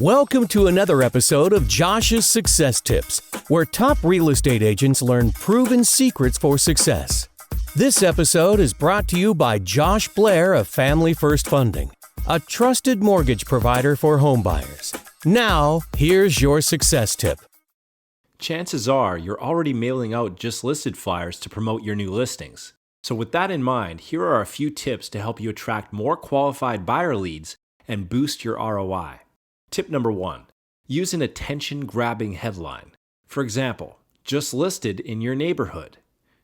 Welcome to another episode of Josh's Success Tips, where top real estate agents learn proven secrets for success. This episode is brought to you by Josh Blair of Family First Funding, a trusted mortgage provider for homebuyers. Now, here's your success tip. Chances are you're already mailing out just listed flyers to promote your new listings. So with that in mind, here are a few tips to help you attract more qualified buyer leads and boost your ROI. Tip number 1, use an attention-grabbing headline. For example, just listed in your neighborhood.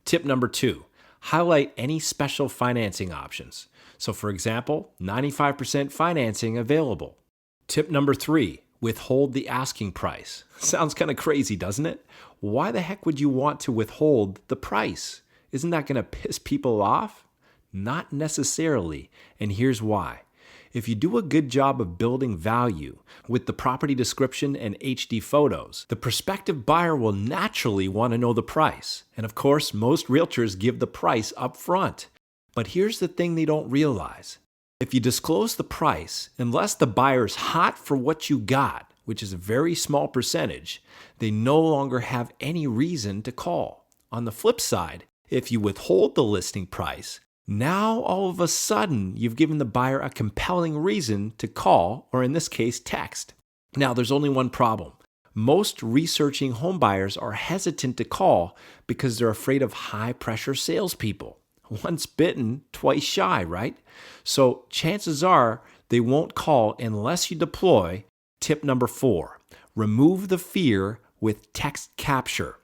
Tip number 2, highlight any special financing options. So for example, 95% financing available. Tip number 3, withhold the asking price. Sounds kind of crazy, doesn't it? Why the heck would you want to withhold the price? Isn't that going to piss people off? Not necessarily, and here's why. If you do a good job of building value with the property description and HD photos, the prospective buyer will naturally want to know the price. And of course, most realtors give the price up front. But here's the thing they don't realize. If you disclose the price, unless the buyer's hot for what you got, which is a very small percentage, they no longer have any reason to call. On the flip side, if you withhold the listing price, now all of a sudden you've given the buyer a compelling reason to call, or in this case, text. Now there's only one problem. Most researching home buyers are hesitant to call because they're afraid of high-pressure salespeople. Once bitten, twice shy, right? So chances are they won't call unless you deploy tip number 4, remove the fear with text capture.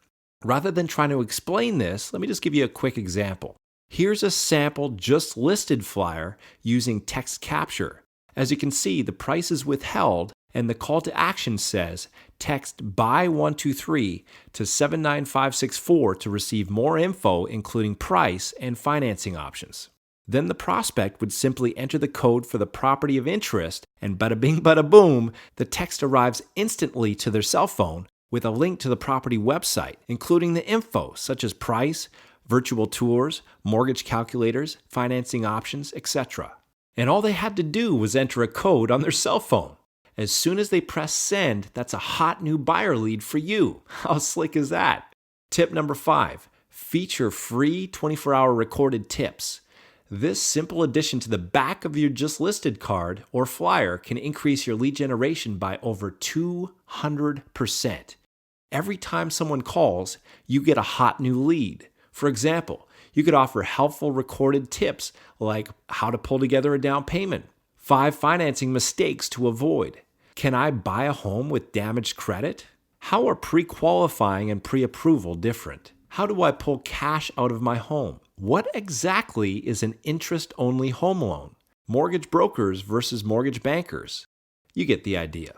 Rather than trying to explain this, let me just give you a quick example. Here's a sample just listed flyer using text capture. As you can see, the price is withheld and the call to action says text buy 123 to 79564 to receive more info including price and financing options. Then the prospect would simply enter the code for the property of interest and bada bing bada boom, the text arrives instantly to their cell phone with a link to the property website, including the info such as price, virtual tours, mortgage calculators, financing options, etc. And all they had to do was enter a code on their cell phone. As soon as they press send, that's a hot new buyer lead for you. How slick is that? Tip number 5, feature free 24-hour recorded tips. This simple addition to the back of your just listed card or flyer can increase your lead generation by over 200%. Every time someone calls, you get a hot new lead. For example, you could offer helpful recorded tips like how to pull together a down payment, 5 financing mistakes to avoid. Can I buy a home with damaged credit? How are pre-qualifying and pre-approval different? How do I pull cash out of my home? What exactly is an interest-only home loan? Mortgage brokers versus mortgage bankers. You get the idea.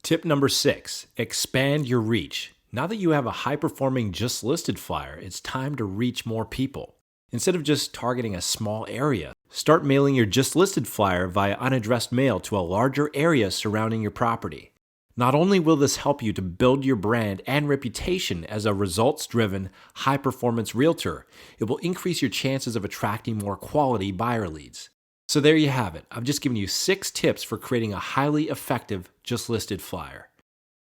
Tip number 6, expand your reach. Now that you have a high-performing just listed flyer, it's time to reach more people. Instead of just targeting a small area, start mailing your just listed flyer via unaddressed mail to a larger area surrounding your property. Not only will this help you to build your brand and reputation as a results-driven, high-performance realtor, it will increase your chances of attracting more quality buyer leads. So there you have it. I've just given you 6 tips for creating a highly effective just listed flyer.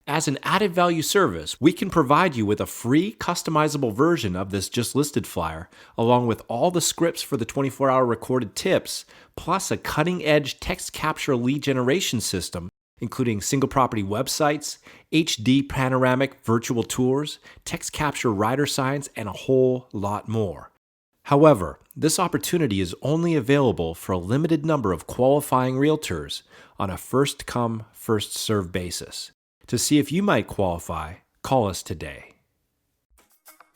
As an added value service, we can provide you with a free customizable version of this just listed flyer, along with all the scripts for the 24-hour recorded tips, plus a cutting-edge text capture lead generation system, including single property websites, HD panoramic virtual tours, text capture rider signs, and a whole lot more. However, this opportunity is only available for a limited number of qualifying realtors on a first-come, first-served basis. To see if you might qualify, call us today.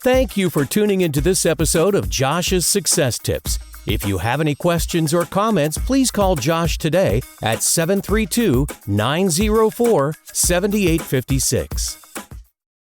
Thank you for tuning into this episode of Josh's Success Tips. If you have any questions or comments, please call Josh today at 732-904-7856.